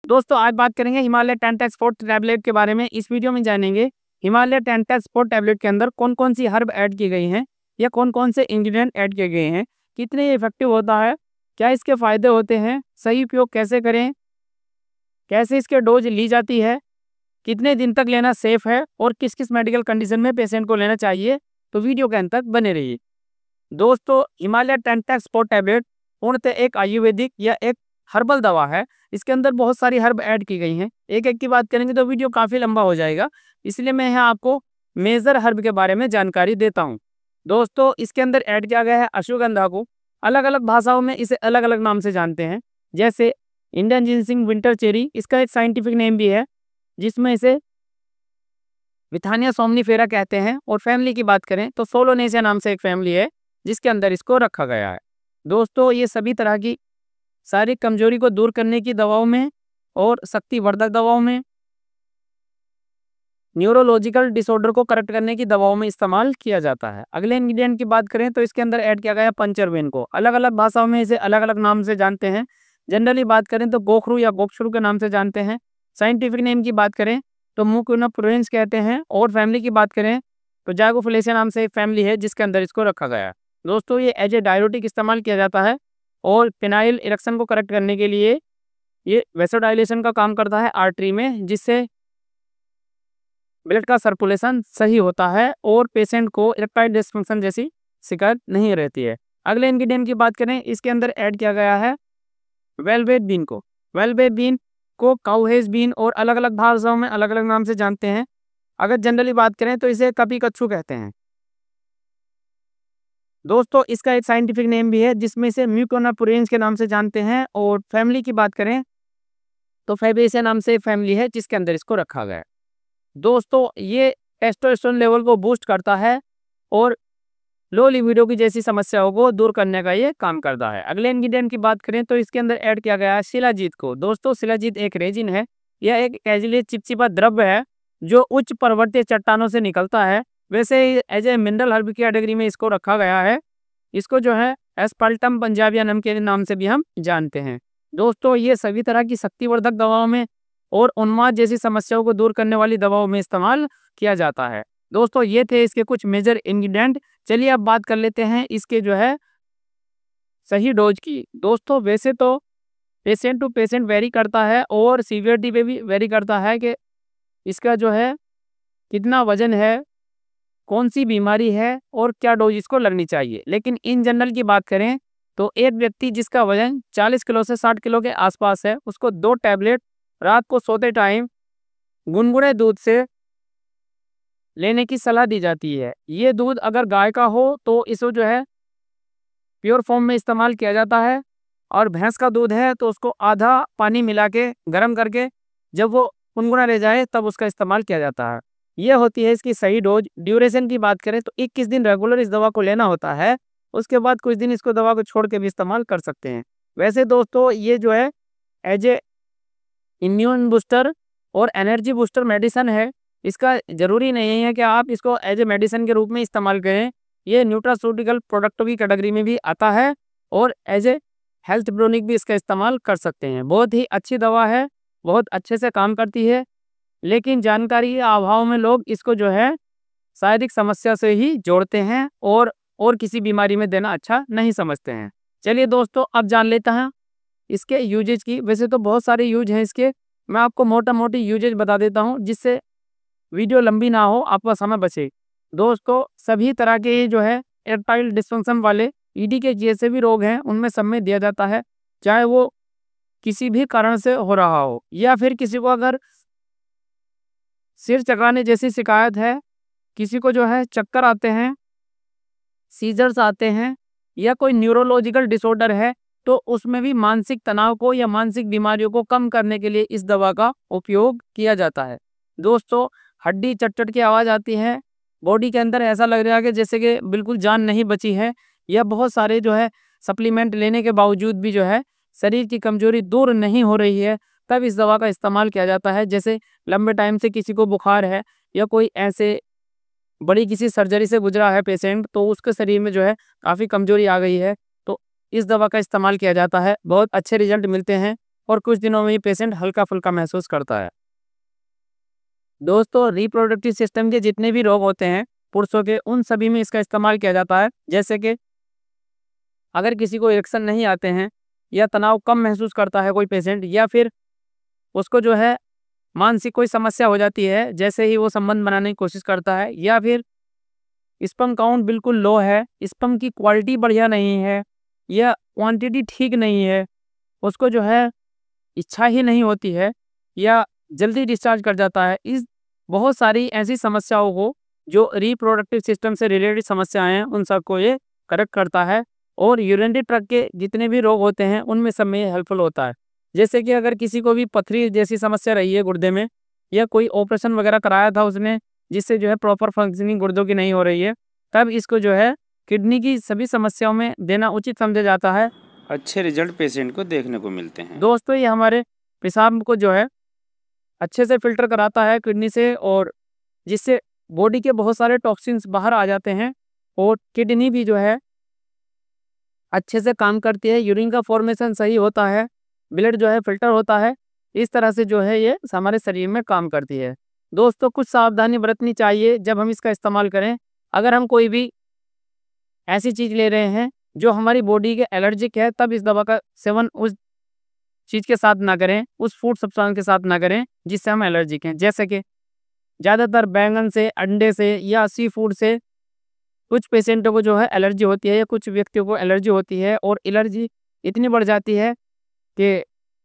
दोस्तों आज बात करेंगे हिमालय टेंटेक्स स्पोर्ट टैबलेट के बारे में। इस वीडियो में जानेंगे हिमालय टेंटेक्स स्पोर्ट टैबलेट के अंदर कौन कौन सी हर्ब ऐड की गई हैं या कौन कौन से इंग्रेडिएंट ऐड किए गए हैं, कितने इफेक्टिव होता है, क्या इसके फायदे होते हैं, सही उपयोग कैसे करें, कैसे इसके डोज ली जाती है, कितने दिन तक लेना सेफ है और किस किस मेडिकल कंडीशन में पेशेंट को लेना चाहिए। तो वीडियो के अंत तक बने रहिए। दोस्तों हिमालय टेंटेक्स स्पोर्ट टैबलेट पूर्णतः एक आयुर्वेदिक या एक हर्बल दवा है। इसके अंदर बहुत सारी हर्ब ऐड की गई हैं। एक एक की बात करेंगे तो वीडियो काफ़ी लंबा हो जाएगा, इसलिए मैं यहाँ आपको मेजर हर्ब के बारे में जानकारी देता हूँ। दोस्तों इसके अंदर ऐड किया गया है अश्वगंधा को। अलग अलग भाषाओं में इसे अलग अलग नाम से जानते हैं, जैसे इंडियन जिनसिंग विंटर चेरी, इसका एक साइंटिफिक नेम भी है जिसमें इसे विथानिया सोमनीफेरा कहते हैं। और फैमिली की बात करें तो सोलोनेसिया नाम से एक फैमिली है जिसके अंदर इसको रखा गया है। दोस्तों ये सभी तरह की शारीरिक कमजोरी को दूर करने की दवाओं में और शक्तिवर्धक दवाओं में, न्यूरोलॉजिकल डिसऑर्डर को करेक्ट करने की दवाओं में इस्तेमाल किया जाता है। अगले इंग्रेडिएंट की बात करें तो इसके अंदर ऐड किया गया पंचरवेन को। अलग अलग भाषाओं में इसे अलग अलग नाम से जानते हैं। जनरली बात करें तो गोखरू या गोक्षरू के नाम से जानते हैं। साइंटिफिक नेम की बात करें तो मुकुना प्रोवेंस कहते हैं। और फैमिली की बात करें तो जाइगोफिलेसिया नाम से एक फैमिली है जिसके अंदर इसको रखा गया है। दोस्तों ये एज ए डायरेटिक इस्तेमाल किया जाता है और पेनाइल इरेक्शन को करेक्ट करने के लिए ये वेसोडाइलेशन का काम करता है आर्टरी में, जिससे ब्लड का सर्कुलेशन सही होता है और पेशेंट को इरेक्टाइल डिसफंक्शन जैसी शिकायत नहीं रहती है। अगले इंग्रेडिएंट की बात करें, इसके अंदर ऐड किया गया है वेलवेट बीन को। वेलवेट बीन को काउहेज बीन और अलग अलग भाषाओं में अलग अलग नाम से जानते हैं। अगर जनरली बात करें तो इसे कपी कच्छू कहते हैं। दोस्तों इसका एक साइंटिफिक नेम भी है जिसमें से म्यूकोना प्रोवेंस के नाम से जानते हैं। और फैमिली की बात करें तो फैबेसिया नाम से एक फैमिली है जिसके अंदर इसको रखा गया है। दोस्तों ये टेस्टोस्टेरोन लेवल को बूस्ट करता है और लो लिबिडो की जैसी समस्याओं को दूर करने का ये काम करता है। अगले इंग्रेडिएंट की बात करें तो इसके अंदर ऐड किया गया है शिलाजीत को। दोस्तों शिलाजीत एक रेजिन है, यह एक कैजुअली चिपचिपा द्रव्य है जो उच्च पर्वतीय चट्टानों से निकलता है। वैसे एज ए मिनरल हर्ब की कैटेगरी में इसको रखा गया है। इसको जो है एस्पाल्टम पंजाबियानम के नाम से भी हम जानते हैं। दोस्तों ये सभी तरह की शक्तिवर्धक दवाओं में और उन्माद जैसी समस्याओं को दूर करने वाली दवाओं में इस्तेमाल किया जाता है। दोस्तों ये थे इसके कुछ मेजर इंग्रेडिएंट। चलिए अब बात कर लेते हैं इसके जो है सही डोज की। दोस्तों वैसे तो पेशेंट टू पेशेंट वेरी करता है और सीवियरिटी पे भी वेरी करता है कि इसका जो है कितना वजन है, कौन सी बीमारी है और क्या डोज इसको लगनी चाहिए। लेकिन इन जनरल की बात करें तो एक व्यक्ति जिसका वजन 40 किलो से 60 किलो के आसपास है उसको 2 टैबलेट रात को सोते टाइम गुनगुने दूध से लेने की सलाह दी जाती है। ये दूध अगर गाय का हो तो इसको जो है प्योर फॉर्म में इस्तेमाल किया जाता है, और भैंस का दूध है तो उसको आधा पानी मिला के गर्म करके जब वो गुनगुना रह जाए तब उसका इस्तेमाल किया जाता है। ये होती है इसकी सही डोज। ड्यूरेशन की बात करें तो 21 दिन रेगुलर इस दवा को लेना होता है, उसके बाद कुछ दिन इसको दवा को छोड़ के भी इस्तेमाल कर सकते हैं। वैसे दोस्तों ये जो है एज ए इम्यून बूस्टर और एनर्जी बूस्टर मेडिसिन है। इसका ज़रूरी नहीं है कि आप इसको एज ए मेडिसिन के रूप में इस्तेमाल करें। ये न्यूट्रास्यूटिकल प्रोडक्टों की कैटेगरी में भी आता है और एज ए हेल्थ ब्रोनिक भी इसका इस्तेमाल कर सकते हैं। बहुत ही अच्छी दवा है, बहुत अच्छे से काम करती है, लेकिन जानकारी के अभाव में लोग इसको जो है शारीरिक समस्या से ही जोड़ते हैं और किसी बीमारी में देना अच्छा नहीं समझते हैं। चलिए दोस्तों अब जान लेते हैं इसके यूजेज की। वैसे तो बहुत सारे यूज हैं इसके, मैं आपको मोटा मोटी यूजेज बता देता हूँ जिससे वीडियो लंबी ना हो, आपका समय बचे। दोस्तों सभी तरह के जो है इरेक्टाइल डिसफंक्शन वाले ईडी के जैसे भी रोग हैं उनमें सब में दिया जाता है, चाहे वो किसी भी कारण से हो रहा हो या फिर किसी को अगर सिर चकराने जैसी शिकायत है, किसी को जो है चक्कर आते हैं, सीजर्स आते हैं या कोई न्यूरोलॉजिकल डिसऑर्डर है, तो उसमें भी मानसिक तनाव को या मानसिक बीमारियों को कम करने के लिए इस दवा का उपयोग किया जाता है। दोस्तों हड्डी चट की आवाज़ आती है, बॉडी के अंदर ऐसा लग रहा है कि जैसे कि बिल्कुल जान नहीं बची है, या बहुत सारे जो है सप्लीमेंट लेने के बावजूद भी जो है शरीर की कमजोरी दूर नहीं हो रही है, तब इस दवा का इस्तेमाल किया जाता है। जैसे लंबे टाइम से किसी को बुखार है या कोई ऐसे बड़ी किसी सर्जरी से गुजरा है पेशेंट, तो उसके शरीर में जो है काफ़ी कमजोरी आ गई है, तो इस दवा का इस्तेमाल किया जाता है। बहुत अच्छे रिजल्ट मिलते हैं और कुछ दिनों में ही पेशेंट हल्का फुल्का महसूस करता है। दोस्तों, रिप्रोडक्टिव सिस्टम के जितने भी रोग होते हैं पुरुषों के, उन सभी में इसका इस्तेमाल किया जाता है। जैसे कि अगर किसी को इरेक्शन नहीं आते हैं या तनाव कम महसूस करता है कोई पेशेंट, या फिर उसको जो है मानसिक कोई समस्या हो जाती है, जैसे ही वो संबंध बनाने की कोशिश करता है, या फिर स्पर्म काउंट बिल्कुल लो है, स्पर्म की क्वालिटी बढ़िया नहीं है या क्वांटिटी ठीक नहीं है, उसको जो है इच्छा ही नहीं होती है या जल्दी डिस्चार्ज कर जाता है, इस बहुत सारी ऐसी समस्याओं को, जो रिप्रोडक्टिव सिस्टम से रिलेटेड समस्याएं हैं, उन सबको ये करेक्ट करता है। और यूरिनरी ट्रैक्ट के जितने भी रोग होते हैं उनमें सब में ये हेल्पफुल होता है। जैसे कि अगर किसी को भी पथरी जैसी समस्या रही है गुर्दे में, या कोई ऑपरेशन वगैरह कराया था उसने, जिससे जो है प्रॉपर फंक्शनिंग गुर्दों की नहीं हो रही है, तब इसको जो है किडनी की सभी समस्याओं में देना उचित समझा जाता है। अच्छे रिजल्ट पेशेंट को देखने को मिलते हैं। दोस्तों, ये हमारे पेशाब को जो है अच्छे से फिल्टर कराता है किडनी से, और जिससे बॉडी के बहुत सारे टॉक्सिन्स बाहर आ जाते हैं, और किडनी भी जो है अच्छे से काम करती है, यूरिन का फॉर्मेशन सही होता है, ब्लड जो है फिल्टर होता है। इस तरह से जो है ये हमारे शरीर में काम करती है। दोस्तों, कुछ सावधानी बरतनी चाहिए जब हम इसका इस्तेमाल करें। अगर हम कोई भी ऐसी चीज़ ले रहे हैं जो हमारी बॉडी के एलर्जिक है, तब इस दवा का सेवन उस चीज़ के साथ ना करें, उस फूड सब्सटेंस के साथ ना करें जिससे हम एलर्जिक हैं। जैसे कि ज़्यादातर बैंगन से, अंडे से या सी फूड से कुछ पेशेंटों को जो है एलर्जी होती है, या कुछ व्यक्तियों को एलर्जी होती है, और एलर्जी इतनी बढ़ जाती है कि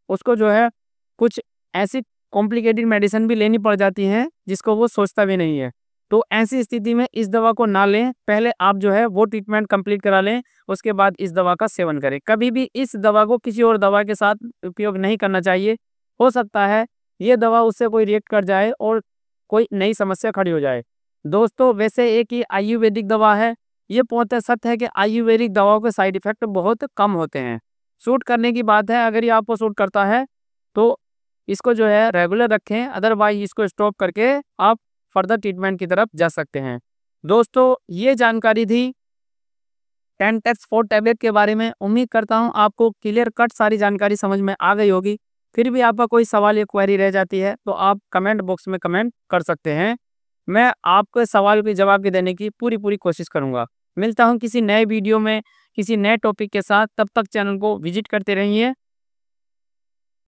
उसको जो है कुछ ऐसी कॉम्प्लिकेटेड मेडिसिन भी लेनी पड़ जाती हैं जिसको वो सोचता भी नहीं है। तो ऐसी स्थिति में इस दवा को ना लें, पहले आप जो है वो ट्रीटमेंट कंप्लीट करा लें, उसके बाद इस दवा का सेवन करें। कभी भी इस दवा को किसी और दवा के साथ उपयोग नहीं करना चाहिए। हो सकता है ये दवा उससे कोई रिएक्ट कर जाए और कोई नई समस्या खड़ी हो जाए। दोस्तों, वैसे एक ये आयुर्वेदिक दवा है, ये पूर्णतः सत्य है कि आयुर्वेदिक दवाओं के साइड इफेक्ट बहुत कम होते हैं। सूट करने की बात है, अगर ये आपको सूट करता है तो इसको जो है रेगुलर रखें, अदरवाइज इसको स्टॉप करके आप फर्दर ट्रीटमेंट की तरफ जा सकते हैं। दोस्तों, ये जानकारी थी 10 टेक्स 4 टैबलेट के बारे में। उम्मीद करता हूँ आपको क्लियर कट सारी जानकारी समझ में आ गई होगी। फिर भी आपका कोई सवाल या क्वेरी रह जाती है तो आप कमेंट बॉक्स में कमेंट कर सकते हैं। मैं आपके सवाल के जवाब देने की पूरी कोशिश करूंगा। मिलता हूं किसी नए वीडियो में किसी नए टॉपिक के साथ। तब तक चैनल को विजिट करते रहिए।